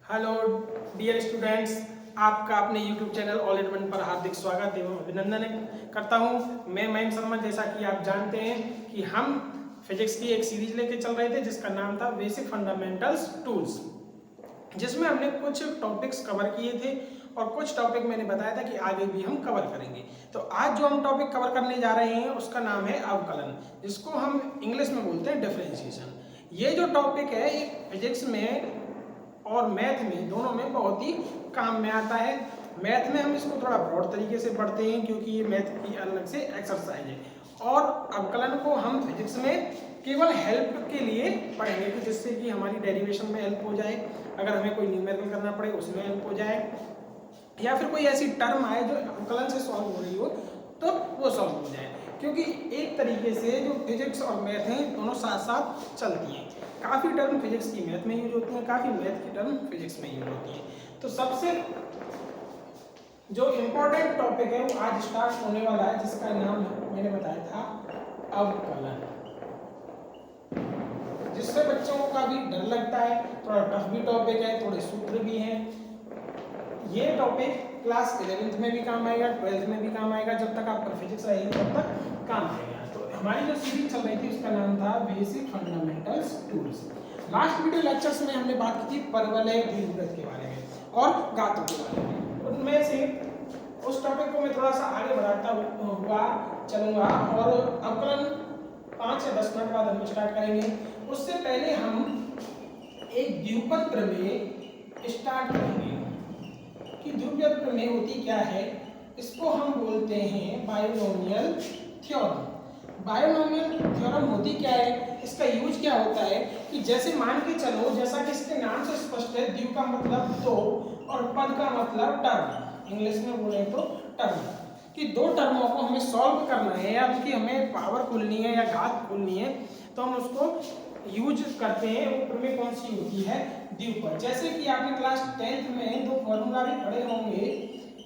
Hello dear students, आपका अपने YouTube channel all in one पर हार्दिक स्वागत एवं अभिनंदन करता हूं। मैं मयंक शर्मा। जैसा कि आप जानते हैं कि हम फिजिक्स की एक सीरीज लेके चल रहे थे जिसका नाम था बेसिक फंडामेंटल्स टूल्स, जिसमें हमने कुछ टॉपिक्स कवर किए थे और कुछ टॉपिक मैंने बताया था कि आगे भी हम कवर करेंगे। तो आज जो हम टॉपिक कवर करने जा रहे हैं उसका नाम है अवकलन, जिसको हम इंग्लिश में बोलते हैं डिफरेंशिएशन। ये जो टॉपिक है ये फिजिक्स में और मैथ में दोनों में बहुत ही काम में आता है। मैथ में हम इसको थोड़ा ब्रॉड तरीके से पढ़ते हैं क्योंकि ये मैथ की अलग से एक्सरसाइज है, और अवकलन को हम फिजिक्स में केवल हेल्प के लिए पढ़ेंगे कि जिससे कि हमारी डेरिवेशन में हेल्प हो जाए, अगर हमें कोई न्यूमेरिकल करना पड़े उसमें हेल्प हो जाए, या फिर कोई ऐसी टर्म आए जो अवकलन से सॉल्व हो रही हो तो वो सॉल्व हो जाए। क्योंकि एक तरीके से जो फिजिक्स और मैथ हैं दोनों साथ साथ चलती हैं। काफ़ी टर्म फिजिक्स की मैथ में यूज होती हैं, काफ़ी मैथ की टर्म फिजिक्स में यूज होती हैं। तो सबसे जो इम्पोर्टेंट टॉपिक है वो आज स्टार्ट होने वाला है, जिसका नाम मैंने बताया था अवकलन, जिससे बच्चों का भी डर लगता है, थोड़ा टफ भी टॉपिक है, थोड़े सूत्र भी हैं। ये टॉपिक क्लास 11th में भी काम आएगा, 12th में भी काम आएगा, जब तक आपका फिजिक्स रहेगी तब तक काम आएगा। तो हमारी जो सीरीज चल रही थी उसका नाम था basic fundamentals tools. Last video lectures में हमने बात की थी परवलय दीर्घवृत्त के बारे में और घातों के बारे में। उनमें से उस टॉपिक को मैं थोड़ा सा आगे बढ़ाता हुआ चलूंगा और अवकलन 5 या 10 मिनट बाद हम स्टार्ट करेंगे। उससे पहले हम एक द्विपद प्रमेय स्टार्ट करेंगे कि द्विपद प्रमेय होती क्या है। इसको हम बोलते हैं बायोनोमियल थ्योरम। बायोनोमियल थ्योरम होती क्या है, इसका यूज क्या होता है कि जैसे मान के चलो, जैसा कि इसके नाम से स्पष्ट है, द्वि का मतलब दो और पद का मतलब टर्म, इंग्लिश में बोले तो टर्म, कि दो टर्मों को हमें सॉल्व करना है या उसकी हमें पावर खोलनी है या घात खोलनी है, तो हम उसको यूज करते हैं। वो प्रमेय कौन सी होती है, द्विपद। जैसे कि आपने क्लास 10th में दो फॉर्मूला भी पढ़े होंगे,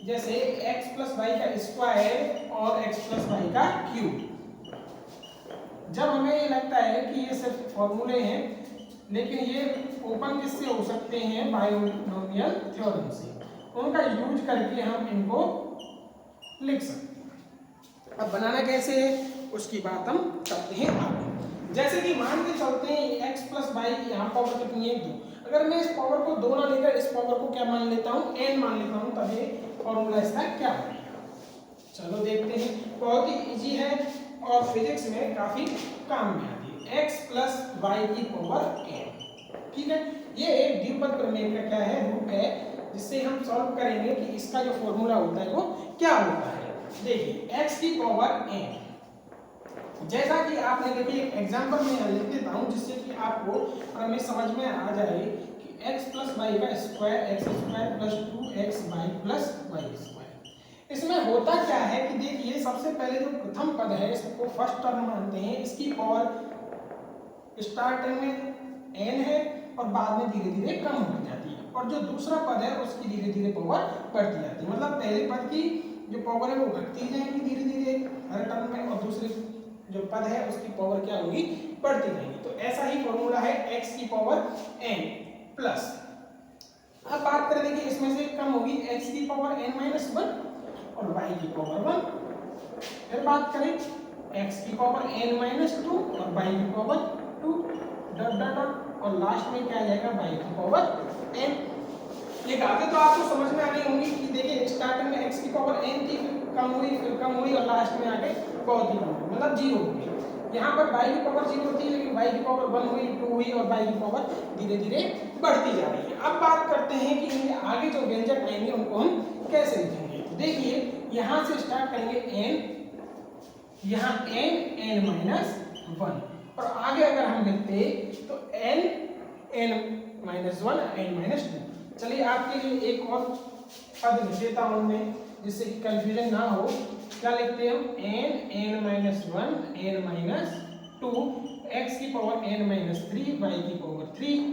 जैसे x प्लस वाई का स्क्वायर और x प्लस वाई का क्यूब। जब हमें ये लगता है कि ये सिर्फ फॉर्मूले हैं, लेकिन ये ओपन किससे हो सकते हैं, बायोनोमियल थ्योरम से, उनका यूज करके हम इनको लिख सकते हैं। अब बनाना कैसे है उसकी बात हम करते हैं आगे। जैसे कि मान के चलते हैं x प्लस वाई, यहाँ पावर कितनी है 2। अगर मैं इस पावर को 2 ना लेकर इस पावर को क्या मान लेता हूँ, n मान लेता हूँ, तब ये फॉर्मूला इसका क्या बनेगा। चलो देखते हैं। बहुत ही इजी है और फिजिक्स में काफी काम में आती है। x प्लस वाई की पावर n, ठीक है। ये एक द्विपद प्रमेय का क्या है, रूप है, जिससे हम सॉल्व करेंगे कि इसका जो फॉर्मूला होता है वो क्या होता है। देखिए x की पावर n, जैसा कि आपने देखिए एक एग्जांपल में लिख देता हूं जिससे कि आपको प्रमेय समझ में आ जाए कि x प्लस वाई का square x square plus 2x y plus y square. इसमें होता क्या है कि देखिए सबसे पहले जो प्रथम पद है इसको फर्स्ट टर्म मानते हैं, इसकी पावर स्टार्टिंग में n है और बाद में धीरे धीरे कम हो जाती है, और जो दूसरा पद है उसकी धीरे धीरे पावर बढ़ती जाती है। मतलब पहले पद की जो पावर है वो घटती जाएगी धीरे धीरे हर टर्म में, और दूसरे जो पद है उसकी पावर क्या होगी, बढ़ती जाएगी। तो ऐसा ही फॉर्मूला है x की पावर n प्लस। अब बात करें, देखिए इसमें से कम होगी x की पावर n माइनस 1 और y की पावर 1। फिर बात करें x की पावर n माइनस 2 और y की पावर 2, डॉट डॉट डॉट, और लास्ट में क्या आ जाएगा, y की पावर n। ये बातें तो आपको समझ में आ गई होंगी कि देखिए स्टार्टिंग में x की पावर n थी, फिर कम हुई, फिर कम हुई, और लास्ट में आके बहुत ही कम हुई, मतलब 0 हो गई। यहाँ पर y की पावर 0 थी, लेकिन y की पावर 1 हुई, 2 हुई, और y की पावर धीरे धीरे बढ़ती जा रही है। अब बात करते हैं कि इनके आगे जो व्यंजक आएंगे उनको हम कैसे लिखेंगे। तो देखिए यहाँ से स्टार्ट करेंगे n, यहाँ n माइनस 1, और आगे अगर हम लिखते तो n माइनस 1 n माइनस 2। चलिए आपके लिए एक और पद लिख देता हूं मैं, जिससे कि कंफ्यूजन ना हो। क्या लिखते हैं हम, n minus 1 n minus 2, x की पावर n माइनस 3 y की पावर 3,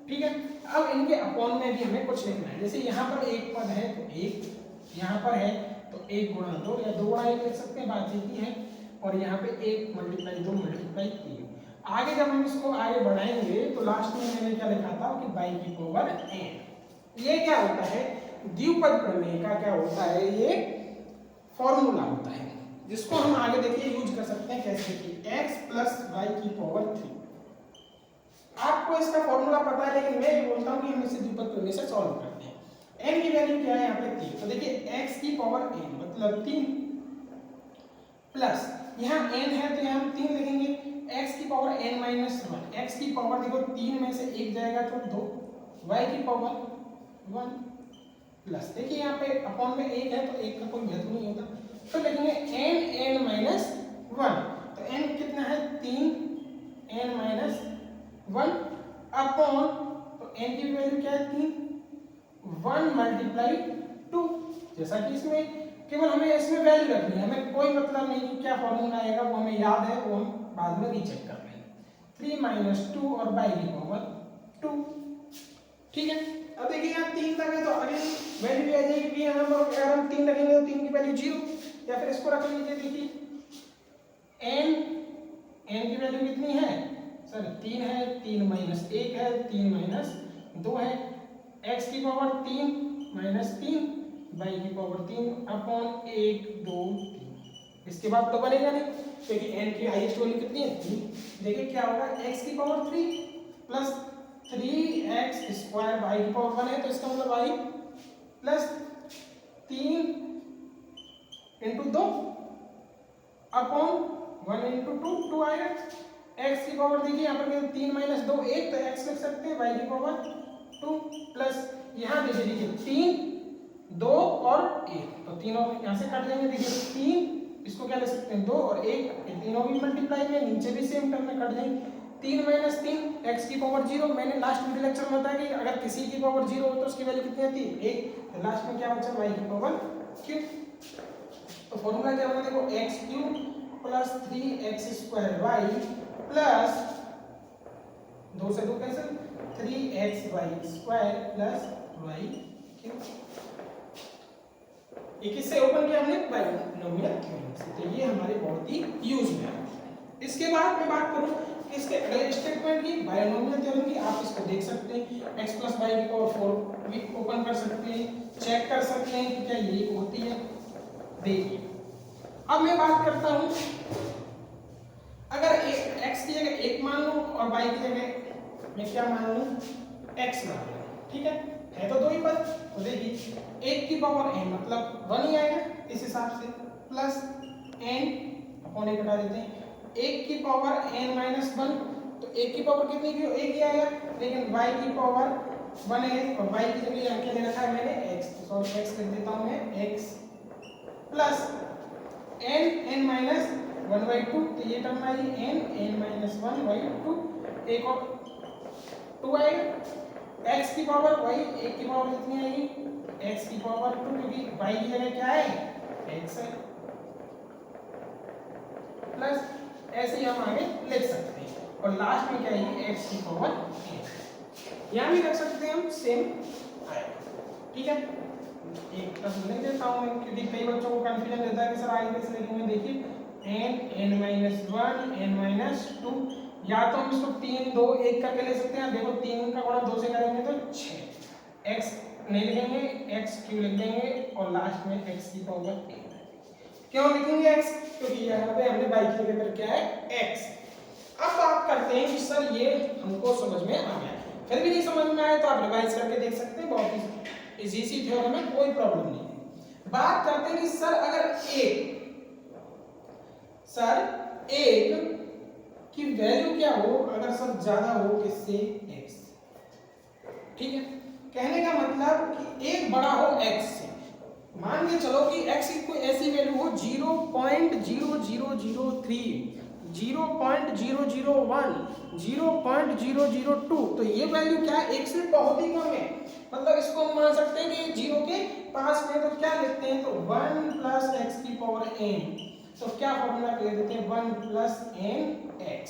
ठीक है। अब इनके अपॉन में भी हमें कुछ लिखना है। जैसे यहाँ पर एक पद है तो 1, यहाँ पर है तो 1 गुणा 2 या 2 गुणा 1 लिख सकते हैं, बात एक ही है, और यहाँ पे 1 मल्टीप्लाई 2 मल्टीप्लाई 3। आगे जब हम इसको आगे बढ़ाएंगे तो लास्ट में मैंने क्या लिखा था कि y की पावर n, ये क्या होता है, द्विपद प्रमेय का क्या होता है, ये फॉर्मूला होता है, जिसको हम आगे देखिए यूज कर सकते हैं कैसे कि x प्लस वाई की पावर 3। आपको इसका फॉर्मूला पता है, लेकिन मैं ये बोलता हूँ कि हम इसे द्विपद प्रमेय से सॉल्व करते हैं। n की वैल्यू क्या है यहाँ पे 3, तो देखिए x की पावर n मतलब 3 प्लस यहाँ n है तो यहाँ हम 3 लिखेंगे, x की पावर n माइनस 1, x की पावर देखो 3 में से 1 जाएगा तो 2, y की पावर 1 प्लस देखिए यहाँ पे अपॉन में 1 है तो 1 का कोई महत्व नहीं होता, तो लिखेंगे n माइनस 1, तो n कितना है 3 n माइनस 1 अपॉन, तो n की वैल्यू क्या है 3, 1 मल्टीप्लाई 2, जैसा कि इसमें केवल हमें इसमें वैल्यू रखनी है, हमें कोई मतलब नहीं कि क्या फॉर्मूला आएगा वो हमें याद है, वो हम बाद में रीचेक कर लेंगे। 3 माइनस 2 और बाई की पावर 2, ठीक है। अब देखिए यहाँ 3 तक है तो अगली वैल्यू आ जाएगी कि यहाँ पर अगर हम 3 रखेंगे तो 3 की वैल्यू 0, या फिर इसको रख लीजिए, देखिए n की वैल्यू कितनी है सर 3 है, 3 माइनस 1 है, 3 माइनस 2 है, x की पावर 3 माइनस 3 बाई की पावर 3 अपॉन 1 2 3, इसके बाद तो बनेगा नहीं क्योंकि n की हाईएस्ट वैल्यू कितनी है 3। देखिए क्या होगा, x की power 3 plus 3x square by की पावर 1 है तो इसका मतलब y plus 3 into 2 upon 1 into 2 2 आएगा। x की पावर देखिए यहाँ पर 3 माइनस 2 1, तो x लिख सकते हैं, y की पावर 2 प्लस यहाँ देखिए 3 2 और 1, तो तीनों यहाँ से काट देंगे, देखिए 3 इसको क्या ले सकते हैं 2 और 1, ये तीनों भी मल्टीप्लाई में नीचे भी सेम टर्म में कट जाएंगे, 3 माइनस 3 x की पावर 0। मैंने लास्ट वीडियो लेक्चर में बताया कि अगर किसी की पावर 0 हो तो उसकी वैल्यू कितनी आती है 1, तो लास्ट में क्या बचा y की पावर क्यूब। तो फॉर्मूला क्या होगा देखो, x cube plus 3x square y plus 2 से 2 cancel, 3xy square plus y cube. ये किससे ओपन किया हमने, बायनोमियल थ्योरम से, तो ये हमारे बहुत ही यूज में है। इसके बाद मैं बात करूं इसके अगले स्टेटमेंट की, बायनोमियल थ्योरम की, आप इसको देख सकते हैं, x प्लस वाई की पावर 4 भी ओपन कर सकते हैं, चेक कर सकते हैं कि क्या ये होती है। देखिए अब मैं बात करता हूं, अगर x की जगह 1 मान लूं और y की जगह मैं क्या मान लूं x मान लूं, ठीक है तो दो ही पद, तो देखिए 1 की पावर n मतलब 1 ही आएगा इस हिसाब से, प्लस n अपॉन 1 हटा देते हैं, 1 की पावर n माइनस 1, तो 1 की पावर कितनी की 1 ही आएगा, लेकिन y की पावर 1 है और y की जगह यहाँ क्या ले रखा है मैंने x, तो सॉरी x लिख देता हूँ मैं x प्लस n माइनस 1/2, तो ये टर्म आएगी n माइनस 1/2, एक और 2 आएगा, x की पावर वही 1 की पावर कितनी आएगी x की पावर 2, क्योंकि y की जगह क्या है x है, प्लस ऐसे ही हम आगे लिख सकते हैं, और लास्ट में क्या आएगी x की पावर 1, यहाँ भी रख सकते हैं हम, सेम आएगा, ठीक है। एक प्रश्न लिख देता हूँ मैं, क्योंकि कई बच्चों को कंफ्यूजन रहता है कि सर आगे कैसे लिखेंगे। देखिए n माइनस 1 n माइनस 2, या तो हम इसको 3 2 1 करके ले सकते हैं, देखो 3 का गुणा 2 से करेंगे तो 6, x नहीं लिखेंगे x क्यों लिख देंगे, और लास्ट में x की पावर 1 क्यों लिखेंगे x, क्योंकि यहाँ पे हमने y की जगह पर क्या है x। अब बात करते हैं कि सर ये हमको समझ में आ गया, फिर भी नहीं समझ में आया तो आप रिवाइज करके देख सकते हैं, बहुत ही इजी थ्योरम है, कोई प्रॉब्लम नहीं है। बात करते हैं कि सर अगर एक की वैल्यू क्या हो, अगर सर ज्यादा हो किससे x, ठीक है, कहने का मतलब कि एक बड़ा हो x से, मान के चलो कि x की कोई ऐसी वैल्यू हो 0.0003, 0.001, 0.002, तो ये वैल्यू क्या है 1 से बहुत ही कम है, मतलब इसको हम मान सकते हैं कि जीरो के पास में, तो क्या लिखते हैं तो 1 प्लस x की पावर n, तो क्या फॉर्मूला लिख देते हैं 1 प्लस nx,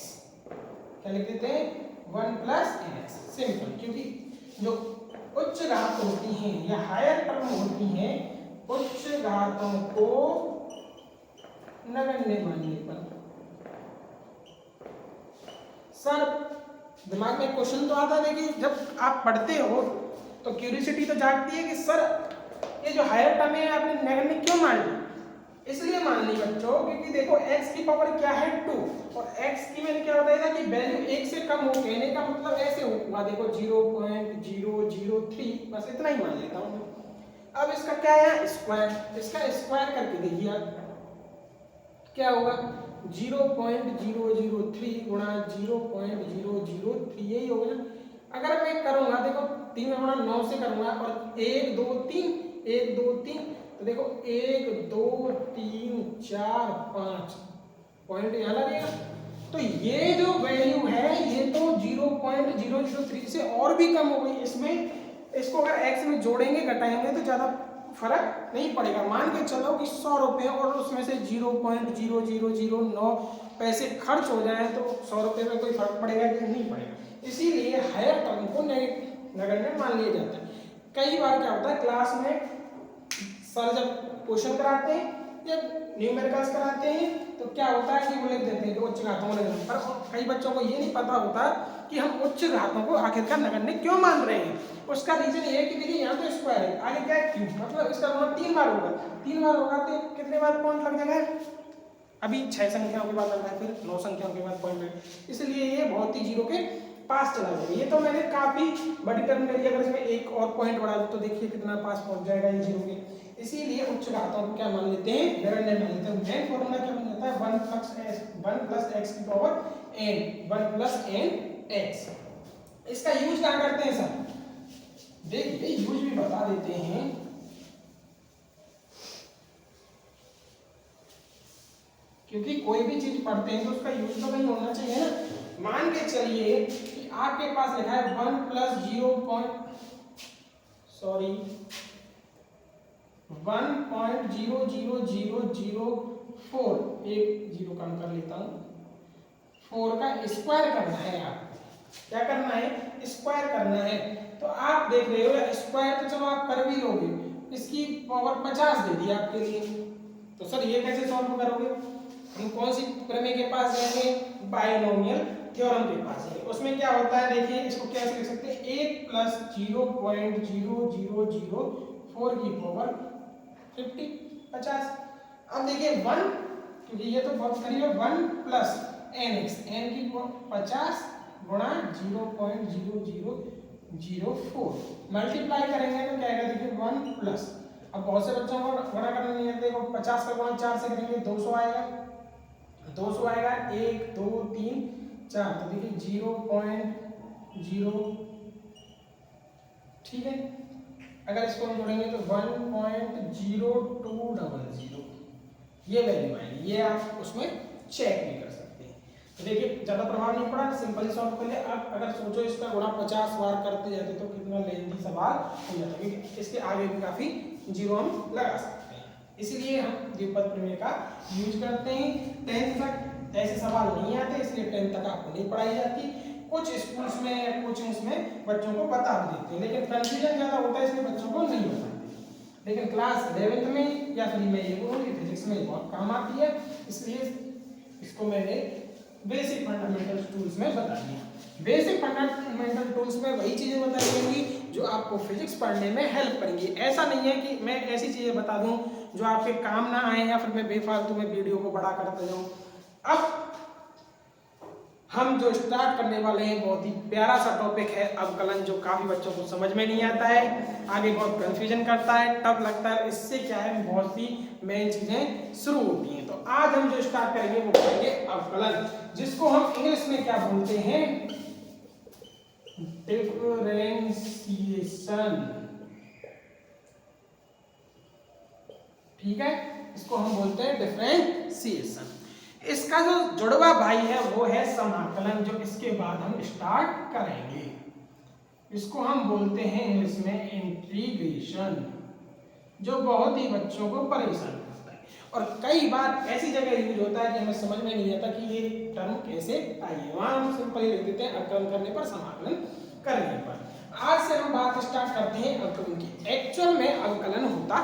क्या लिख देते हैं 1 प्लस nx, सिंपल, क्योंकि जो उच्च घात होती हैं या हायर टर्म होती हैं, उच्च घातों को नगण्य मानने पर। सर दिमाग में क्वेश्चन तो आता है कि जब आप पढ़ते हो तो क्यूरियोसिटी तो जागती है कि सर ये जो हायर टर्म है आपने नगण्य क्यों मान ली। इसलिए मान ली बच्चों क्योंकि देखो x की पावर क्या है 2 और x की मैंने क्या बताया था कि वैल्यू 1 से कम हो, कहने का मतलब ऐसे होगा देखो 0.003, बस इतना ही मान लेता हूँ। अब इसका क्या है स्क्वायर, इसका स्क्वायर करके देखिए आप क्या होगा 0.003 गुणा 0.003 यही होगा ना। अगर मैं करूंगा देखो 3 गुणा 9 से करूंगा और 1 2 3 1 2 3 तो देखो 1 2 3 4 5 पॉइंट यहाँ लगेगा। तो ये जो वैल्यू है ये तो 0.003 से और भी कम हो गई। इसमें इसको अगर x में जोड़ेंगे घटाएंगे तो ज्यादा फर्क नहीं पड़ेगा। मान के चलो कि 100 रुपये और उसमें से 0.0009 पैसे खर्च हो जाए तो 100 रुपये में कोई फर्क पड़ेगा कि नहीं पड़ेगा। इसीलिए हायर टर्म को नगण्य मान लिया जाता है। कई बार क्या होता है क्लास में सर जब क्वेश्चन कराते हैं या न्यूमेरिकल्स कराते हैं तो क्या होता है कि वो लिख देते हैं कि उच्च घातों में नगण्य, पर कई बच्चों को ये नहीं पता होता कि हम उच्च घातों को आखिरकार नगण्य क्यों मान रहे हैं। उसका रीजन ये है कि देखिए यहाँ तो स्क्वायर है, आगे क्या है क्यूब, मतलब इसका गुणा 3 बार होगा, 3 बार होगा तो कितने बार पॉइंट लग जाएगा, अभी 6 संख्याओं के बाद लग रहा है, फिर 9 संख्याओं के बाद पॉइंट लगे, इसलिए ये बहुत ही जीरो के पास चला जाएगा। ये तो मैंने काफी बड़ी टर्म ले लिया, अगर इसमें एक और पॉइंट बढ़ा दो तो देखिए कितना पास पहुंच जाएगा ये जीरो के। इसीलिए उच्च घातों को क्या मान लेते हैं नगण्य मान लेते हैं। मेन फॉर्मूला क्या बन जाता है 1 प्लस x की power n, 1 plus n x। इसका यूज क्या करते हैं सर, देखिए यूज भी बता देते हैं। क्योंकि कोई भी चीज पढ़ते हैं तो उसका यूज तो कहीं होना चाहिए ना। मान के चलिए कि आपके पास लिखा है 1 प्लस 1.00004, एक जीरो कम कर लेता हूं, 4 का स्क्वायर करना है। आप क्या करना है स्क्वायर करना है। तो आप देख रहे हो स्क्वायर तो चलो आप कर भी लोगे, इसकी पावर 50 दे दी आपके लिए, तो सर ये कैसे सॉल्व करोगे। हम कौन सी प्रमेय के पास जाएंगे बाइनोमियल थ्योरम के पास जाएंगे। उसमें क्या होता है देखिए इसको कैसे लिख सकते हैं 1 प्लस 0.0004 की पावर 50। अब देखिए 1 क्योंकि ये तो बहुत करीब है 1 प्लस nx, n की 50 गुणा 0.0004 मल्टीप्लाई करेंगे तो क्या आएगा देखिए 1 प्लस, अब बहुत से बच्चों को गुणा करना नहीं आता, देखो 50 का गुणा 4 से करेंगे 200 आएगा, 200 आएगा 1 2 3 4, तो देखिए 0.0, ठीक है। अगर इसको हम जोड़ेंगे तो 1.0200 ये वैल्यू आएगी, ये आप उसमें चेक भी कर सकते हैं। तो देखिए ज्यादा प्रभाव नहीं पड़ा, सिंपली सॉल्व कर लिया। आप अगर सोचो इसका गुणा 50 बार करते जाते तो कितना लेंथी सवाल हो जाता, क्योंकि इसके आगे भी काफी जीरो हम लगा सकते हैं। इसलिए हम द्विपद प्रमेय का यूज करते हैं। 10th तक ऐसे सवाल नहीं आते, इसलिए 10th तक आपको नहीं पढ़ाई जाती। कुछ स्कूल्स में कोचिंग्स में बच्चों को बता भी देते हैं, लेकिन कंफ्यूजन ज्यादा होता है इसलिए बच्चों को नहीं बताते। लेकिन क्लास 11th में या फिर मैं ये बोलूँ फिजिक्स में बहुत काम आती है, इसलिए इसको मैंने बेसिक फंडामेंटल टूल्स में बता दिया। बेसिक फंडामेंटल टूल्स में वही चीजें बताई जाएंगी जो आपको फिजिक्स पढ़ने में हेल्प करेंगी। ऐसा नहीं है कि मैं ऐसी चीजें बता दूं जो आपके काम ना आए या फिर मैं बेफालतू में वीडियो को बड़ा करते जाऊं। अब हम जो स्टार्ट करने वाले हैं बहुत ही प्यारा सा टॉपिक है अवकलन, जो काफी बच्चों को समझ में नहीं आता है, आगे बहुत कंफ्यूजन करता है, टफ लगता है। इससे क्या है बहुत सी मेन चीजें शुरू होती हैं। तो आज हम जो स्टार्ट करेंगे वो करेंगे अवकलन, जिसको हम इंग्लिश में क्या बोलते हैं डिफरेंशिएशन, ठीक है, इसको हम बोलते हैं डिफरेंशिएशन। इसका जो जुड़वा भाई है वो है समाकलन, जो इसके बाद हम स्टार्ट करेंगे। इसको हम बोलते हैं इंग्लिश में इंटीग्रेशन, जो बहुत ही बच्चों को परेशान करता है और कई बार ऐसी जगह यूज होता है कि हमें समझ में नहीं आता कि ये टर्म कैसे आई है। वहां हम सिंपल लिख देते हैं अवकलन करने पर, समाकलन करने पर। आज से हम बात स्टार्ट करते हैं अवकलन की। एक्चुअल में अवकलन होता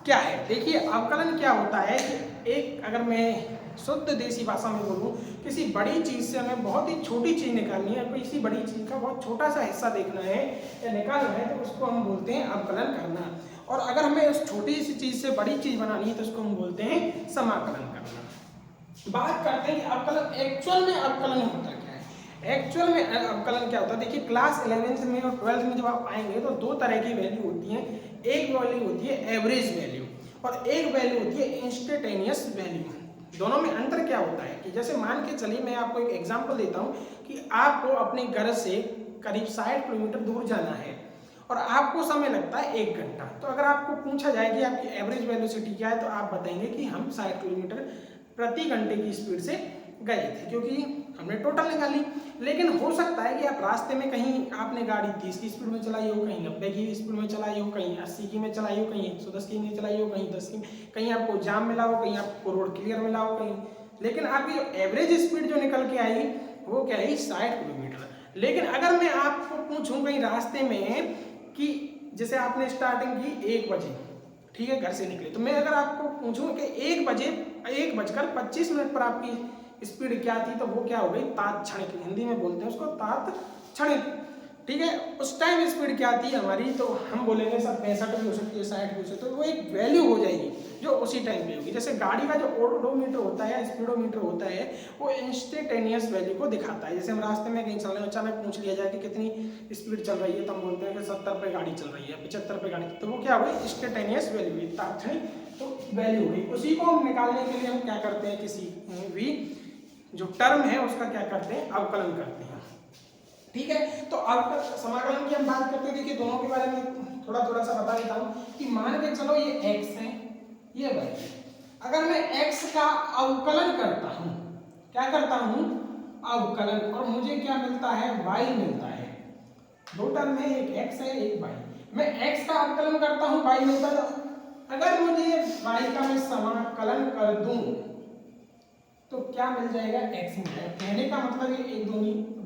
क्या है। देखिए अवकलन क्या होता है कि एक, अगर मैं शुद्ध देसी भाषा में बोलूँ, किसी बड़ी चीज़ से हमें बहुत ही छोटी चीज़ निकालनी है, किसी बड़ी चीज़ का बहुत छोटा सा हिस्सा देखना है या निकालना है, तो उसको हम बोलते हैं अवकलन करना। और अगर हमें उस छोटी सी चीज़ से बड़ी चीज़ बनानी है तो उसको हम बोलते हैं समाकलन करना। बात करते हैं कि अवकलन एक्चुअल में अवकलन होता क्या है। एक्चुअल में अवकलन क्या होता है, देखिए क्लास 11th में और 12th में जब आप आएंगे तो दो तरह की वैल्यू होती हैं। एक वैल्यू होती है एवरेज वैल्यू और एक वैल्यू होती है इंस्टेंटेनियस वैल्यू। दोनों में अंतर क्या होता है कि जैसे मान के चलिए, मैं आपको एक एग्जांपल देता हूं कि आपको अपने घर से करीब 60 किलोमीटर दूर जाना है और आपको समय लगता है 1 घंटा। तो अगर आपको पूछा जाए कि आपकी एवरेज वेलोसिटी क्या है, तो आप बताएंगे कि हम 60 किलोमीटर प्रति घंटे की स्पीड से गए थे, क्योंकि हमने टोटल निकाली। लेकिन हो सकता है कि आप रास्ते में कहीं आपने गाड़ी 30 की स्पीड में चलाई हो, कहीं 90 की स्पीड में चलाई हो, कहीं 80 की में चलाई हो, कहीं 110 की में चलाई हो, कहीं 10 की, कहीं आपको जाम मिला हो, कहीं आपको रोड क्लियर मिला हो कहीं। लेकिन आपकी जो एवरेज स्पीड जो निकल के आई वो क्या है, 60 किलोमीटर। लेकिन अगर मैं आपको पूछूं कहीं रास्ते में कि जैसे आपने स्टार्टिंग की 1 बजे, ठीक है, घर से निकले, तो मैं अगर आपको पूछूं कि 1:25 पर आपकी स्पीड क्या थी, तो वो क्या हो गई, तात्क्षणिक। हिंदी में बोलते हैं उसको तात्क्षणिक, ठीक है। उस टाइम स्पीड क्या थी हमारी, तो हम बोलेंगे सर 65 भी हो सकती है, 60 भी हो सकती है, तो वो एक वैल्यू हो जाएगी जो उसी टाइम पे होगी। जैसे गाड़ी का जो ओडोमीटर होता है, स्पीडोमीटर होता है, वो इंस्टेंटेनियस वैल्यू को दिखाता है। जैसे हम रास्ते में कहीं चल रहे हैं, अचानक पूछ लिया जाए कि कितनी स्पीड चल रही है, तो हम बोलते हैं कि 70 पे गाड़ी चल रही है, 75 पे गाड़ी, तो वो क्या हुई, इंस्टेंटेनियस वैल्यू, तात्क्षणिक तो वैल्यू हुई। उसी को हम निकालने के लिए हम क्या करते हैं, किसी भी जो टर्म है उसका क्या करते हैं, अवकलन करते हैं, ठीक है। तो अब समाकलन की हम बात करते हैं। देखिए दोनों के बारे में थोड़ा थोड़ा सा बता देता हूं कि मान के चलो ये x है, ये y है। अगर मैं x का अवकलन करता हूं, क्या करता हूं, अवकलन, और मुझे क्या मिलता है, y मिलता है। दो टर्म है, एक x है एक y। मैं x का अवकलन करता हूं, y मिलता है। अगर मुझे y का मैं समाकलन कर दूं तो क्या मिल जाएगा, x मिल जाएगा। कहने का मतलब ये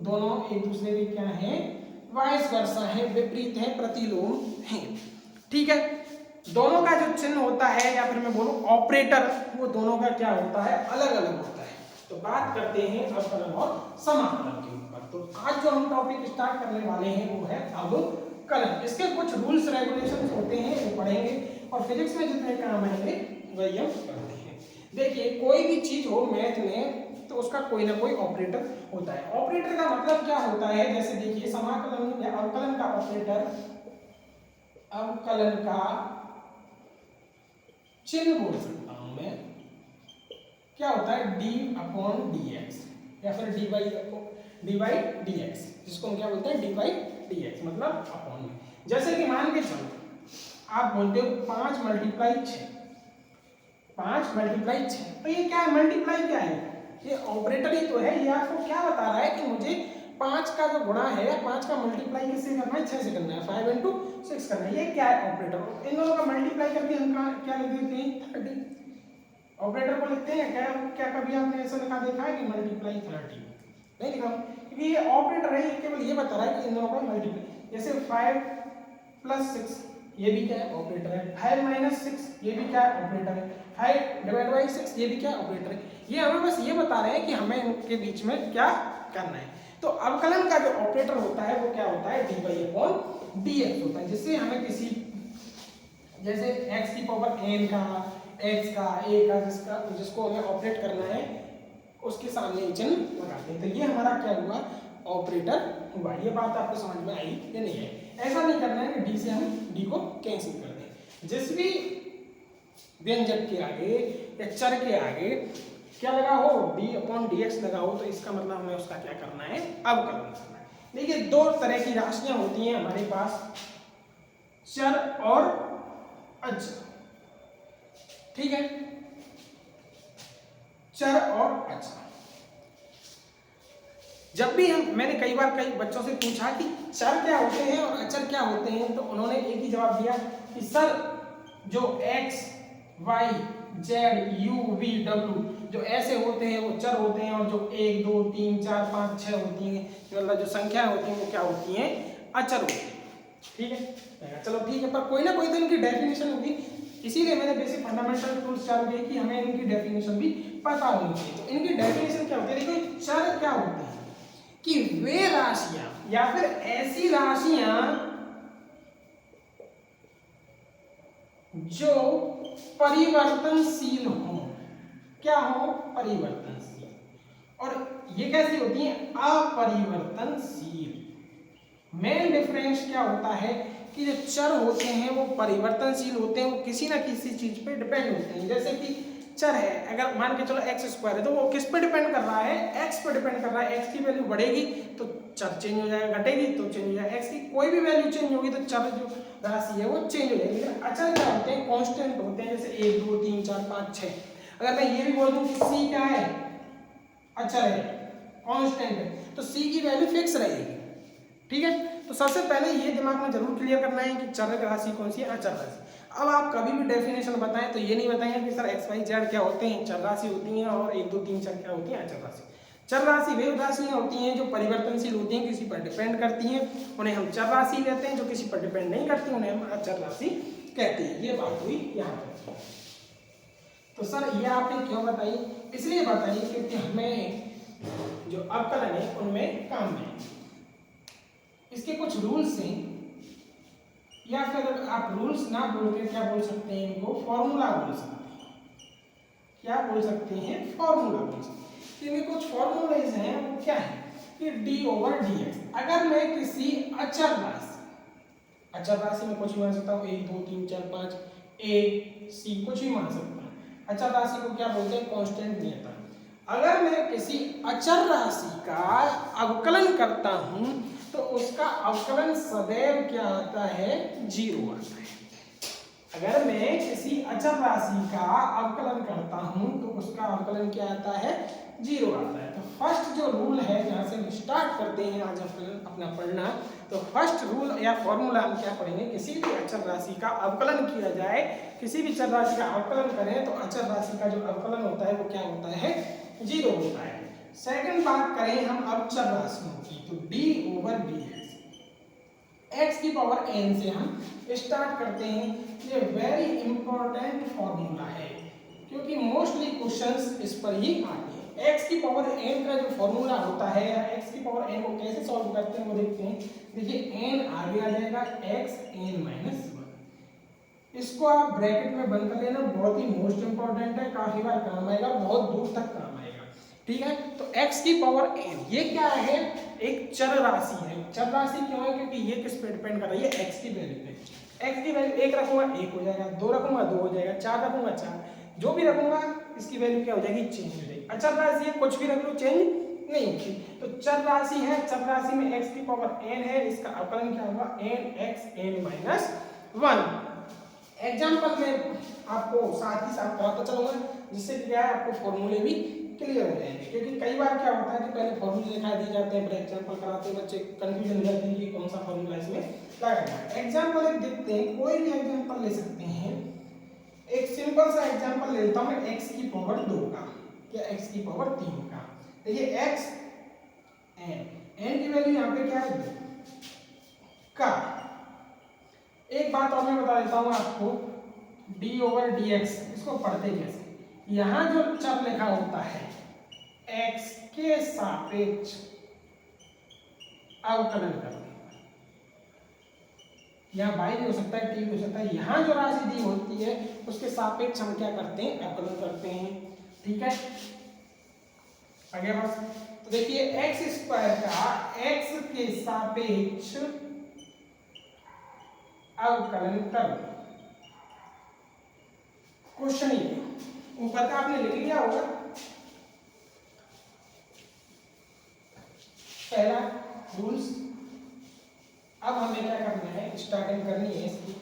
दोनों एक दूसरे के क्या है, वाइस वर्सा है, विपरीत है, प्रतिलोम है, ठीक है। दोनों का जो चिन्ह होता है या फिर मैं बोलूं ऑपरेटर, वो दोनों का क्या होता है, अलग अलग होता है। तो बात करते हैं अवकलन और समाकलन के ऊपर। तो आज जो हम टॉपिक स्टार्ट करने वाले हैं वो है अवकलन। इसके कुछ रूल्स रेगुलेशंस होते हैं, वो पढ़ेंगे, और फिजिक्स में जितने काम आएंगे वही हम करते हैं। देखिए कोई भी चीज हो मैथ में, तो उसका कोई ना कोई ऑपरेटर होता है। ऑपरेटर का मतलब क्या होता है, जैसे देखिए समाकलन या अवकलन का ऑपरेटर, अवकलन का चिन्ह बोल सकता हूं मैं, क्या होता है, d/dx या फिर dy/dx, जिसको हम क्या बोलते हैं, dy/dx, मतलब अपॉन में। जैसे कि मान के चलो आप बोलते हो 5 × 6, 5 × 6, तो ये क्या है, मल्टीप्लाई क्या है, ये ऑपरेटर ही तो है। ये आपको क्या बता रहा है कि मुझे 5 का जो गुणा है, 5 का मल्टीप्लाई किससे करना है, 6 से करना है, 5 × 6 करना है। ये क्या है, ऑपरेटर। इन दोनों का मल्टीप्लाई करके हम क्या लिख देते हैं, 30। ऑपरेटर को लिखते हैं क्या कभी आपने ऐसा लिखा देखा है कि मल्टीप्लाई 30? नहीं लिखा, क्योंकि ये ऑपरेटर है, ये केवल ये बता रहा है कि इन दोनों का मल्टीप्लाई। जैसे 5 + 6, ये भी क्या है, ऑपरेटर है। 5 - 6, ये भी क्या है, ऑपरेटर है। 5/6, ये भी क्या, ऑपरेटर है। ये हमें बस ये बता रहे हैं कि हमें इनके बीच में क्या करना है। तो अवकलन का जो ऑपरेटर होता है वो क्या होता है, dy/dx होता है, जिससे हमें किसी, जैसे x की पावर n का, x का, a का, जिसको हमें ऑपरेट करना है, उसके सामने चिन्ह लगाते हैं। तो ये हमारा क्या हुआ, ऑपरेटर हुआ। ये बात आपको समझ में आई या नहीं है? ऐसा नहीं करना है कि d से हम d को कैंसिल कर दें। जिस भी व्यंजक के आगे या चर के आगे क्या लगा हो, d/dx लगा हो, तो इसका मतलब हमें उसका क्या करना है, अवकलन करना है। देखिए दो तरह की राशियां होती हैं हमारे पास, चर और अचर, ठीक है, चर और अचर। जब भी मैंने कई बार कई बच्चों से पूछा कि चर क्या होते हैं और अचर क्या होते हैं, तो उन्होंने एक ही जवाब दिया कि सर जो x, y, z, u, v, w जो ऐसे होते हैं वो चर होते हैं, और जो 1 2 3 4 5 6 होती हैं, मतलब जो संख्याएं होती हैं वो क्या होती हैं, अचर होती हैं, ठीक है। चलो ठीक है, पर कोई ना कोई तो इनकी डेफिनेशन होगी। इसीलिए मैंने बेसिक फंडामेंटल टूल्स चालू किए कि हमें इनकी डेफिनेशन भी पता होनी चाहिए। तो इनकी डेफिनेशन क्या होती है, देखो चर क्या होते हैं कि वे राशियां या फिर ऐसी राशियां जो परिवर्तनशील हो। क्या हो? परिवर्तनशील। और ये कैसी होती है? अपरिवर्तनशील। मेन डिफरेंस क्या होता है कि जो चर होते हैं वो परिवर्तनशील होते हैं, वो किसी ना किसी चीज पे डिपेंड होते हैं। जैसे कि चर है, अगर मान के चलो एक्स स्क्वायर है, तो वो किस पे डिपेंड कर रहा है? एक्स पे डिपेंड कर रहा है। एक्स की वैल्यू बढ़ेगी तो चर चेंज हो जाएगा, घटेगी तो चेंज हो जाएगा। एक्स की कोई भी वैल्यू चेंज होगी तो चर जो राशि है वो चेंज हो जाएगी। लेकिन अचर क्या होते हैं? कांस्टेंट होते हैं, जैसे 1 2 3 4 5 6। अगर मैं ये भी बोल दूं कि सी क्या है? अचर है, कांस्टेंट है, तो सी की वैल्यू फिक्स रहेगी। ठीक है, तो सबसे पहले ये दिमाग में जरूर क्लियर करना है कि चर राशि कौन सी है, अचर राशि। अब आप कभी भी डेफिनेशन बताएं तो ये नहीं बताएंगे कि सर एक्स वाई जेड क्या होते हैं, चर राशि होती हैं, और 1 2 3 4 क्या होती हैं, अचर राशि। चर राशि वे राशियां होती हैं जो परिवर्तनशील होती हैं, किसी पर डिपेंड करती हैं, उन्हें हम चर राशि कहते हैं। जो किसी पर डिपेंड नहीं करती उन्हें हम अचर राशि कहते हैं। ये बात हुई यहाँ पर। तो सर ये आपने क्यों बताई? इसलिए बताई क्योंकि हमें जो अवकलन है उनमें काम में इसके कुछ रूल्स हैं, या फिर आप रूल्स ना बोल के क्या बोल सकते हैं, इनको फॉर्मूला बोल सकते हैं। क्या बोल सकते हैं? फॉर्मूला बोल सकते हैं। इनमें कुछ फॉर्मूलाज हैं, वो क्या है कि डी ओवर डी एक्स। अगर मैं किसी अचर राशि में कुछ भी मान सकता हूँ, 1 2 3 4 5 ए सी कुछ भी मान सकता हूँ। अचर राशि को क्या बोलते हैं? कांस्टेंट नियता। अगर मैं किसी अचर राशि का अवकलन करता हूं तो उसका अवकलन सदैव क्या आता है? 0 आता है। अगर मैं किसी अचर राशि का अवकलन करता हूं तो उसका अवकलन क्या आता है? 0 आता है। तो फर्स्ट जो रूल है, जहां से हम स्टार्ट करते हैं आज अपना पढ़ना, तो फर्स्ट रूल या फॉर्मूला हम क्या पढ़ेंगे? किसी भी अचर राशि का अवकलन किया जाए, किसी भी चर राशि का अवकलन करें तो अचर राशि का जो अवकलन होता है वो क्या होता है? 0 होता है। सेकंड बात करें हम अब चर राशियों की, तो d ओवर डी एक्स की पावर n से हम स्टार्ट करते हैं। ये वेरी इंपॉर्टेंट फॉर्मूला है क्योंकि मोस्टली क्वेश्चंस इस पर ही आते हैं। x की पावर n का जो फॉर्मूला होता है, x की पावर n को कैसे सॉल्व करते हैं वो देखते हैं। देखिए n आगे आ जाएगा x n माइनस 1। इसको आप ब्रैकेट में बंद कर लेना, बहुत ही मोस्ट इंपॉर्टेंट है, काफी बार काम आएगा, बहुत दूर तक काम आएगा। ठीक है, तो x की पावर n ये क्या है? एक चर राशि है। चर राशि क्यों है? क्योंकि ये किस पे डिपेंड कर रही है? x की वैल्यू पे। x की वैल्यू 1 रखूंगा 1 हो जाएगा, 2 रखूंगा 2 हो जाएगा, 4 रखूंगा 4, जो भी रखूंगा इसकी वैल्यू क्या हो जाएगी? चेंज हो जाएगी। अचर राशि है, कुछ भी रख लो चेंज नहीं होगी। तो चर राशि है, चर राशि में x की पावर n है, इसका अवकलन क्या होगा? nx n minus 1। एग्जाम्पल में आपको साथ ही साथ बताता चलूंगा, जिससे क्या है आपको फॉर्मूले भी क्लियर हो जाएंगे। क्योंकि कई बार क्या होता है कि पहले फॉर्मूले दिखा दिए जाते हैं, फिर एग्जाम्पल कराते हैं, बच्चे कंफ्यूजन हो जाते हैं कि कौन सा फॉर्मूला इसमें लगाना है। एग्जाम्पल एक देखते हैं, कोई भी एग्जाम्पल ले सकते हैं। एक सिंपल सा एग्जाम्पल ले लेता हूँ मैं, x की पावर 2 का या x की पावर 3 का। देखिए x n की वैल्यू यहाँ पे क्या है? 2 का। एक बात और मैं बता देता हूँ आपको, d ओवर dx इसको पढ़ते कैसे? यहाँ जो चर लिखा होता है x के सापेक्ष अवकलन करना, यहाँ y भी हो सकता है, t भी हो सकता है। यहाँ जो राशि दी होती है उसके सापेक्ष हम क्या करते हैं? अवकलन करते हैं। ठीक है, आगे बस। तो देखिए x स्क्वायर का x के सापेक्ष अवकलन करो। क्वेश्चन ये ऊपर का आपने लिख लिया होगा, पहला रूल्स। अब हमें क्या करना है? स्टार्टिंग करनी है इसकी।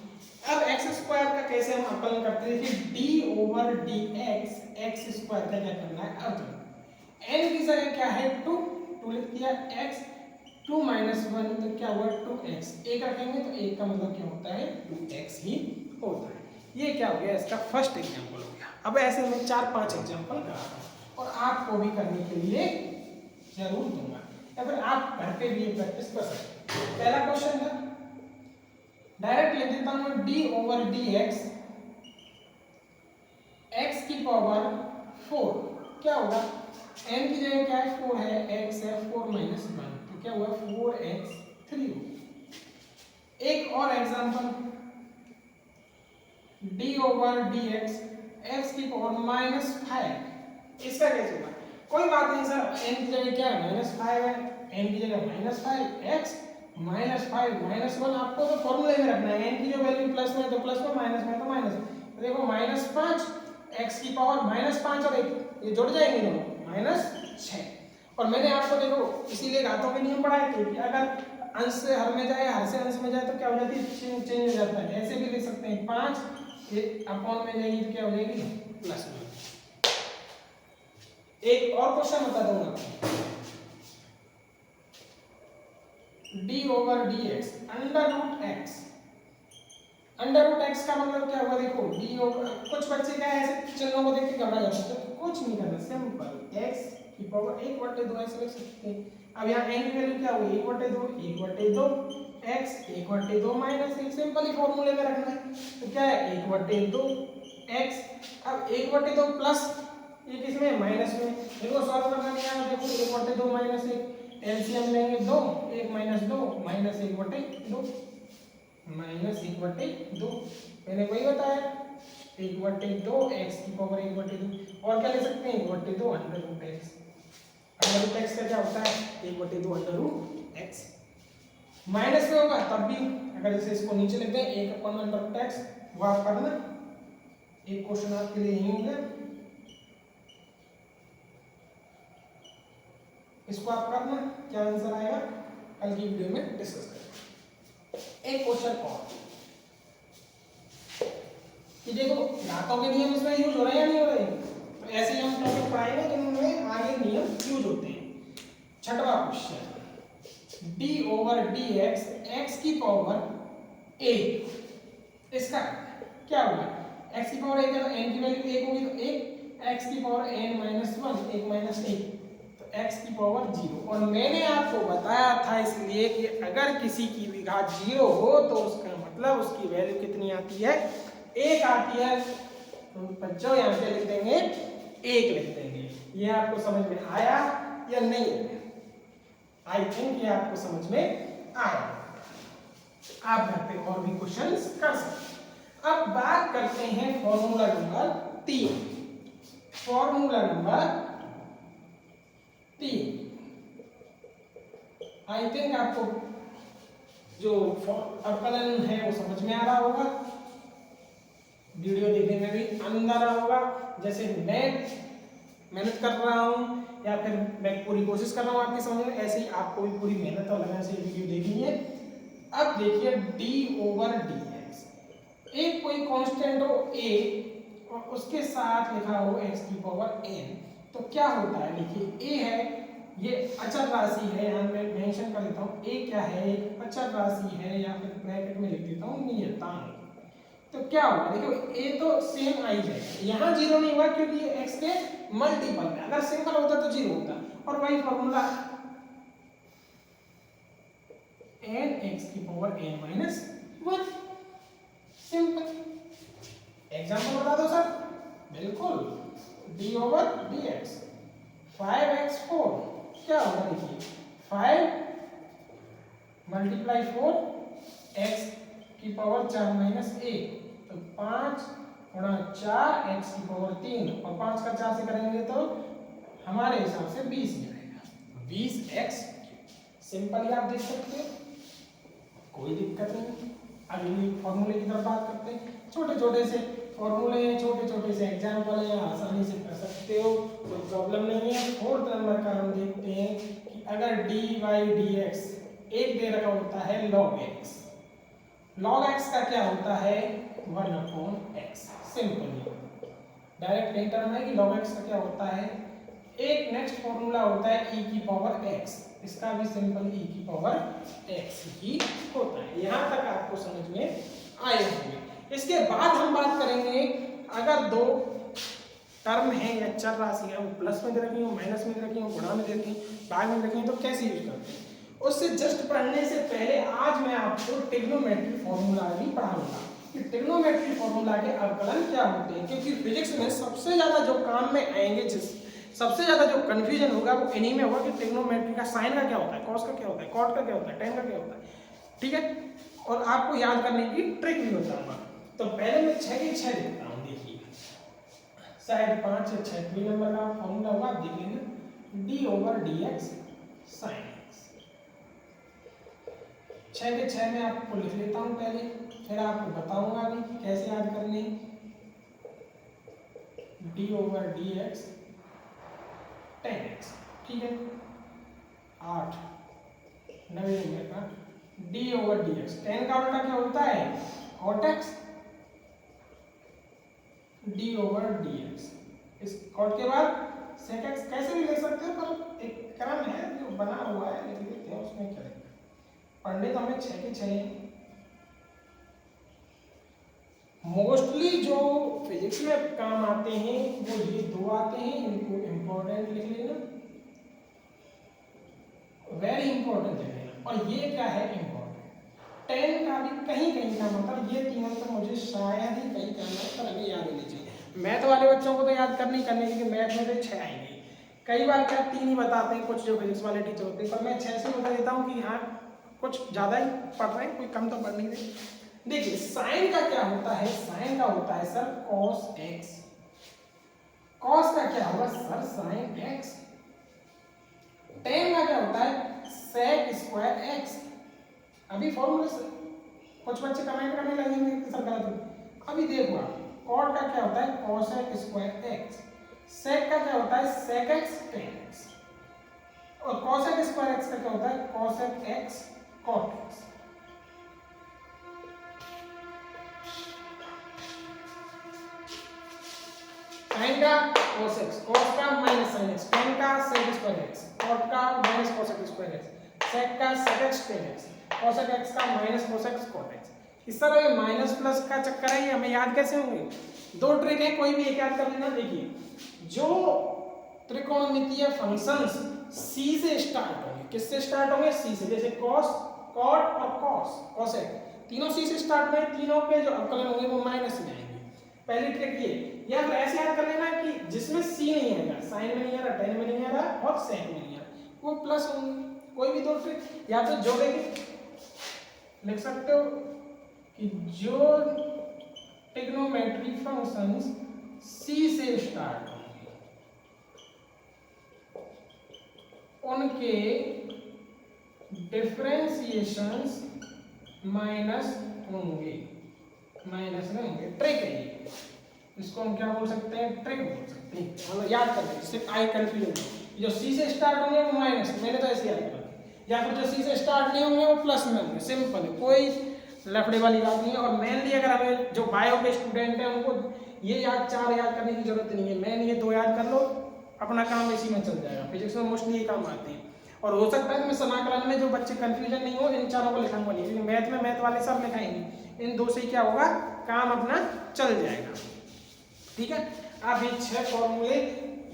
अब एक्स स्क्वायर का कैसे हम अवकलन करते हैं? देखिए D over D x square का क्या करना है? अवकलन। एन की जगह क्या है? 2 लिख दिया, एक्स 2 माइनस 1 तो क्या हुआ? 2x। एक रखेंगे तो एक का मतलब क्या होता है? 2x ही होता है। ये क्या हो गया? इसका फर्स्ट एग्जाम्पल हो गया। अब ऐसे में 4-5 एग्जाम्पल करा और आपको भी करने के लिए जरूर दूंगा, या फिर आप घर पे भी ये प्रैक्टिस कर सकते हैं। पहला क्वेश्चन है, डायरेक्ट लिख देता हूँ d ओवर dx 4, क्या होगा n की जगह क्या है 4 है, x है 4 माइनस 1, तो क्या हुआ 4x 3। एक और example d over dx x की पावर माइनस 5, इसका कैसे होगा? कोई बात नहीं सर, n की जगह क्या है -5 है, n की जगह -5 x -5 -1 आपको तो फॉर्मूले में रखना है। n की जो वैल्यू प्लस में तो प्लस में, माइनस में तो माइनस में। तो देखो -5 x की पावर -5 और 1 ये जुड़ जाएंगे दोनों -6। और मैंने आपको देखो इसीलिए घातों के नियम पढ़ाए थे कि अगर अंश से हर में जाए, हर से अंश में जाए तो क्या हो जाती है, चेंज हो जाता है। ऐसे भी लिख सकते हैं 5 ये अपॉन में जाएगी तो क्या हो जाएगी प्लस में। एक और क्वेश्चन बता दूंगा, d over dx under root x। Under root x का मतलब क्या होगा? देखो d ओवर, कुछ बच्चे क्या है ऐसे चिन्हों को देख के घबरा जाते हैं, तो कुछ नहीं करना, सिंपल x की पावर 1/2 ऐसे लिख सकते हैं। अब यहाँ n की वैल्यू क्या होगी 1/2 x 1/2 माइनस 1, सिंपल ही फॉर्मूले में रखना है। तो क्या है 1/2 x, अब 1/2 प्लस ये किसमें माइनस में, देखो सॉल्व करना नहीं आया, देखो 1/2 माइनस 1 एलसीएम लेंगे 2, 1 माइनस 2 माइनस 1/2 माइनस 1/2, मैंने वही बताया 1/2 x की पावर 1/2। और क्या ले सकते हैं 1/2 under root x। Under root x का क्या होता है 1/2 अंडर रूट x। माइनस में होगा तब भी, अगर जैसे इसको नीचे लिखते हैं 1 अपॉन अंडर रूट x, वो आप करना, एक क्वेश्चन आपके लिए यही होगा, इसको आप करना, क्या आंसर आएगा कल की वीडियो में डिस्कस करेंगे। एक क्वेश्चन और कि देखो घातों के नियम इसमें यूज हो रहे हैं या नहीं हो रहे, तो ऐसे ही हम टॉपिक पढ़ाएंगे जिनमें आगे नियम यूज होते हैं। छठवां question d over dx x की पावर 1, इसका क्या होगा? x की पावर 1 है तो n की वैल्यू 1 होगी, तो 1 x की पावर n माइनस 1 1 माइनस 1 तो x की पावर 0। और मैंने आपको बताया था इसलिए कि अगर किसी की भी घात 0 हो तो उसका मतलब उसकी वैल्यू कितनी आती है 1 आती है। तो बच्चों यहाँ पे लिख देंगे 1 लिख देंगे। ये आपको समझ में आया या नहीं? आई थिंक ये आपको समझ में आया। आप घर पे और भी क्वेश्चंस कर सकते हैं। अब बात करते हैं formula number 3। Formula number 3 I think आपको जो अवकलन है वो समझ में आ रहा होगा, वीडियो देखने में भी आनंद आ रहा होगा। जैसे मैं मेहनत कर रहा हूँ या फिर मैं पूरी कोशिश कर रहा हूँ आपकी समझ में, ऐसे ही आपको भी पूरी मेहनत और लगन से वीडियो देखनी है। अब देखिए d ओवर dx, एक कोई कांस्टेंट हो a और उसके साथ लिखा हो x की पावर n, तो क्या होता है? देखिए a है, ये अचर राशि है, यहाँ मैं मेंशन कर देता हूँ a क्या है, एक अचर राशि है, या फिर ब्रैकेट में लिख देता हूँ नियतांक। तो क्या होगा? देखो a तो सेम आई जाएगा, यहाँ 0 नहीं हुआ क्योंकि ये x के मल्टीपल है, अगर सिंपल होता तो 0 होता। और वही फॉर्मूला n x की power n minus 1, simple. Example बता दो सर। बिल्कुल, d ओवर dx 5x4 क्या होगा? देखिए 5 मल्टीप्लाई 4 x की पावर 4 माइनस 1, तो 5 गुणा 4 x की पावर 3, और 5 का 4 से करेंगे तो हमारे हिसाब से 20 मिलेगा, 20x। सिंपल ही आप देख सकते हो, कोई दिक्कत नहीं। अगली फॉर्मूले की तरफ बात करते हैं। छोटे छोटे से फॉर्मूले हैं, छोटे छोटे से एग्जाम्पल हैं, आसानी से कर सकते हो, कोई प्रॉब्लम नहीं है। 4th नंबर का हम देखते हैं कि अगर dy dx एक दे रखा होता है log x, log x का क्या होता है 1/x। सिंपल डायरेक्ट यही टर्म है कि log x का क्या होता है। एक नेक्स्ट फॉर्मूला होता है e की पावर x, इसका भी सिंपल e की पावर x ही होता है। यहाँ तक आपको समझ में आए होंगे। इसके बाद हम बात करेंगे अगर दो टर्म है या चर राशि है, वो प्लस में दे रखी हो, माइनस में दे रखी हो, गुणा में दे रखी, भाग में दे रखी, तो कैसे यूज करते हैं। उससे जस्ट पढ़ने से पहले आज मैं आपको ट्रिग्नोमेट्री फॉर्मूला भी पढ़ाऊंगा। कि ट्रिग्नोमेट्री फॉर्मूला के अवकलन क्या होते हैं, क्योंकि फिजिक्स में सबसे ज्यादा जो काम में आएंगे, सबसे ज्यादा जो कंफ्यूजन होगा वो इन्हीं में होगा कि ट्रिग्नोमेट्री का साइन का क्या होता है, कॉस का क्या होता है, कॉट का क्या होता है, टेन का क्या होता है। ठीक है, और आपको याद करने की ट्रिक भी बताऊंगा। तो पहले मैं 6 के 6 लिखता हूँ। देखिए साइड 5 से 6 3 नंबर का फॉर्मूला होगा, आप देख लेंगे d/dx sin x। 6 के 6 में आपको लिख लेता हूँ पहले, फिर आपको बताऊंगा भी कि कैसे याद करने। d/dx 10x। ठीक है, 8 9 नंबर का d/dx 10 का उल्टा क्या होता है, cot x। d/dx इस cot के बाद sec x कैसे भी ले सकते हो, पर एक क्रम है जो बना हुआ है, लिख लेते हैं, उसमें क्या लिखा है। पढ़ने तो हमें 6 के 6 हैं। मोस्टली जो फिजिक्स में काम आते हैं वो ये दो आते हैं, इनको इंपॉर्टेंट लिख लेना, वेरी इंपॉर्टेंट लिख लेना। और ये क्या है, इंपॉर्टेंट। 10 का भी कहीं कहीं का मतलब ये तीनों तो मुझे शायद ही कहीं करना है, पर अभी याद होनी चाहिए। मैथ वाले बच्चों को तो याद करने क्योंकि मैथ में तो 6 आएंगे। कई बार क्या 3 ही बताते हैं कुछ जो फिजिक्स वाले टीचर होते हैं, पर मैं 6 से बता देता हूँ कि हाँ कुछ ज़्यादा ही पढ़ रहे हैं, कोई कम तो पढ़ नहीं रहे। देखिए साइन का क्या होता है, साइन का होता है सर cos x। cos का क्या होगा सर sin x। tan का क्या होता है sec स्क्वायर x। अभी फॉर्मूला से कुछ बच्चे कमेंट करने लगेंगे कि सर गलत है। अभी देखो आप, cot का क्या होता है cosec स्क्वायर x, sec का क्या होता है sec x tan x, और cosec स्क्वायर x का क्या होता है cosec x cot x। Sine का cos x, cos का माइनस sin x, tan का sec स्क्वायर x, cot का minus cosec square x, sec का sec x tan x, cosec x का माइनस cosec cot x। इस तरह ये minus plus का चक्कर है, ये हमें याद कैसे होंगे। दो ट्रिक है, कोई भी एक याद कर लेना। देखिए जो त्रिकोणमितीय फंक्शंस c से स्टार्ट होंगे, किससे स्टार्ट होंगे, c से, जैसे cos, cot और cos, cosec, तीनों c से स्टार्ट में, तीनों के जो अवकलन होंगे वो माइनस में आएंगे। पहली ट्रिक ये, या फिर ऐसे याद कर लेना कि जिसमें c नहीं आएगा, साइन में नहीं आ रहा, tan में नहीं आ रहा और sec में नहीं आ रहा, वो प्लस होंगे। कोई भी दो ट्रिक, या फिर जोड़ेंगे, लिख सकते हो कि जो ट्रिग्नोमेट्री फंक्शंस c से स्टार्ट होंगे उनके डिफरेंशिएशंस माइनस होंगे, माइनस में होंगे। ट्रिक है ये, इसको हम क्या बोल सकते हैं, ट्रिक बोल सकते हैं। मतलब याद कर लें, सिर्फ आई कंफ्यूजन। जो सी से स्टार्ट होंगे वो माइनस, मैंने तो ऐसे याद किया, या फिर जो सी से स्टार्ट नहीं होंगे वो प्लस में होंगे। सिंपल है, कोई लफड़े वाली बात नहीं है। और मेनली अगर हमें जो बायो के स्टूडेंट हैं उनको ये चार याद करने की जरूरत नहीं है, मेन ये दो याद कर लो, अपना काम इसी में चल जाएगा। फिजिक्स में मोस्टली ये काम आते हैं। और हो सकता है कि मैं समाकलन में जो बच्चे कंफ्यूजन नहीं हो, इन चारों को लिखाऊंगा नहीं, क्योंकि मैथ में मैथ वाले सब लिखाएंगे, इन दो से क्या होगा, काम अपना चल जाएगा। ठीक है, आप ये 6 फॉर्मूले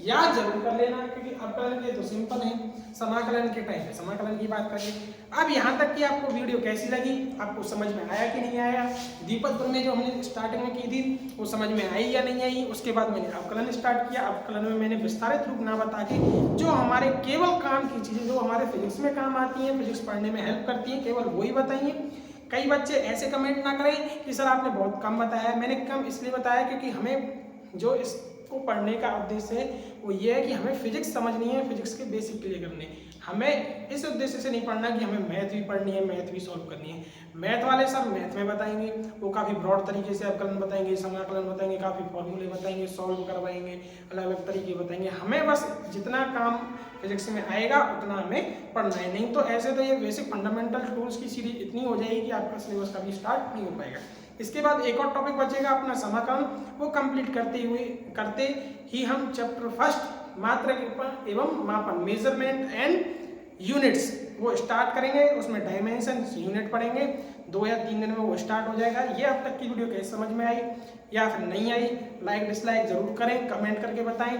याद जरूर कर लेना, क्योंकि अवकलन के तो सिंपल है, समाकलन के टाइम पे समाकलन की बात करिए। अब यहाँ तक कि आपको वीडियो कैसी लगी, आपको समझ में आया कि नहीं आया, दीपक में जो हमने स्टार्टिंग में की थी वो समझ में आई या नहीं आई। उसके बाद मैंने अवकलन स्टार्ट किया, अवकलन में मैंने विस्तारित रूप ना बता के जो हमारे केवल काम की चीज़ें जो हमारे फिजिक्स में काम आती हैं, फिजिक्स पढ़ने में हेल्प करती हैं, केवल वही बताइए। कई बच्चे ऐसे कमेंट ना करें कि सर आपने बहुत कम बताया। मैंने कम इसलिए बताया क्योंकि हमें जो इसको पढ़ने का उद्देश्य है वो ये है कि हमें फिजिक्स समझनी है, फिजिक्स के बेसिक क्लियर करने। हमें इस उद्देश्य से नहीं पढ़ना कि हमें मैथ भी पढ़नी है, मैथ भी सॉल्व करनी है। मैथ वाले सब मैथ में बताएंगे, वो काफ़ी ब्रॉड तरीके से अवकलन बताएंगे, समाकलन बताएंगे, काफ़ी फॉर्मूले बताएंगे, सॉल्व करवाएंगे, अलग अलग तरीके बताएंगे। हमें बस जितना काम फिजिक्स में आएगा उतना हमें पढ़ना है। नहीं तो ऐसे तो ये बेसिक फंडामेंटल टूल्स की सीरीज इतनी हो जाएगी कि आपका सिलेबस कभी स्टार्ट नहीं हो पाएगा। इसके बाद एक और टॉपिक बचेगा अपना समाकलन, वो कंप्लीट करते ही हम चैप्टर फर्स्ट मात्रक एवं मापन, मेजरमेंट एंड यूनिट्स, वो स्टार्ट करेंगे। उसमें डायमेंशन यूनिट पढ़ेंगे, 2 या 3 दिन में वो स्टार्ट हो जाएगा। ये अब तक की वीडियो कैसे समझ में आई या फिर नहीं आई, लाइक डिसलाइक जरूर करें, कमेंट करके बताएं।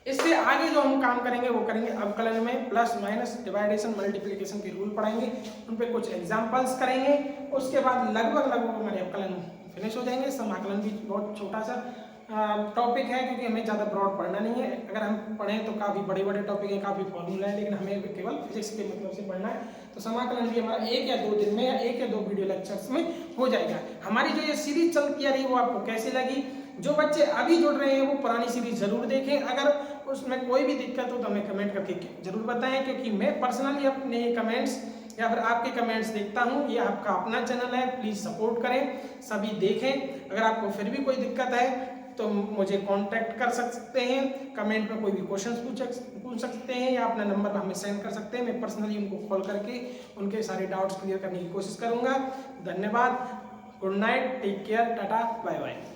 इससे आगे जो हम काम करेंगे वो करेंगे अवकलन में प्लस माइनस डिवाइडेशन मल्टीप्लिकेशन के रूल पढ़ाएंगे, उन पे कुछ एग्जांपल्स करेंगे उसके बाद लगभग हमारे अवकलन फिनिश हो जाएंगे। समाकलन भी बहुत छोटा सा टॉपिक है, क्योंकि हमें ज़्यादा ब्रॉड पढ़ना नहीं है। अगर हम पढ़ें तो काफ़ी बड़े बड़े टॉपिक हैं, काफ़ी फॉर्मूला है, लेकिन हमें केवल फिजिक्स के मतलब से पढ़ना है। तो समाकलन भी हमारा 1 या 2 दिन में या 1 या 2 वीडियो लेक्चर्स में हो जाएगा। हमारी जो ये सीरीज चलती आ रही है वो आपको कैसी लगी? जो बच्चे अभी जुड़ रहे हैं वो पुरानी सीरीज जरूर देखें। अगर उसमें कोई भी दिक्कत हो तो हमें कमेंट करके जरूर बताएं, क्योंकि मैं पर्सनली अपने कमेंट्स या फिर आपके कमेंट्स देखता हूँ। ये आपका अपना चैनल है, प्लीज़ सपोर्ट करें, सभी देखें। अगर आपको फिर भी कोई दिक्कत है तो मुझे कांटेक्ट कर सकते हैं, कमेंट में कोई भी क्वेश्चन पूछ सकते हैं, या अपना नंबर हमें सेंड कर सकते हैं। मैं पर्सनली उनको कॉल करके उनके सारे डाउट्स क्लियर करने की कोशिश करूँगा। धन्यवाद, good night, take care, tata, bye bye.